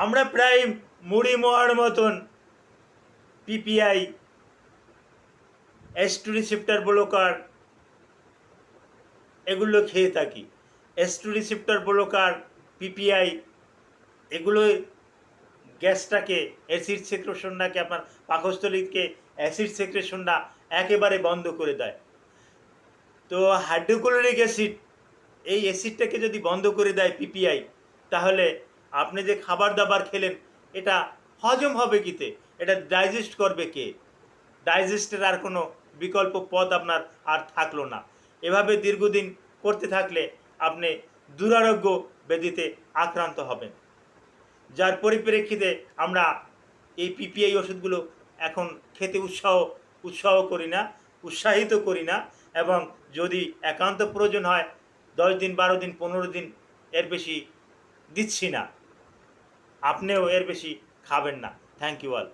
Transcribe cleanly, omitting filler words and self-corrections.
আমরা প্রায় মুড়ি মোয়ার মতন PPI, H two receptor blocker এগুলো খেয়ে থাকি। H two receptor blocker, PPI এগুলো গ্যাসটাকে, অ্যাসিড সেক্রেশনটাকে, আপনার পাকস্থলীকে অ্যাসিড সেক্রেশনটা একেবারে বন্ধ করে দেয়। তো হাইড্রোক্লোরিক অ্যাসিড, এই অ্যাসিডটাকে যদি বন্ধ করে দেয় পিপিআই, তাহলে আপনি যে খাবার দাবার খেলেন এটা হজম হবে কিতে, এটা ডাইজেস্ট করবে কে? ডাইজেস্টের আর কোনো বিকল্প পথ আপনার আর থাকলো না। এভাবে দীর্ঘদিন করতে থাকলে আপনি দুরারোগ্য ব্যাধিতে আক্রান্ত হবেন, যার পরিপ্রেক্ষিতে আমরা এই পিপিআই ওষুধগুলো এখন খেতে উৎসাহিত করি না, এবং যদি একান্ত প্রয়োজন হয় 10 দিন, 12 দিন, 15 দিন, এর বেশি দিচ্ছি না। আপনিও এর বেশি খাবেন না। Thank you all.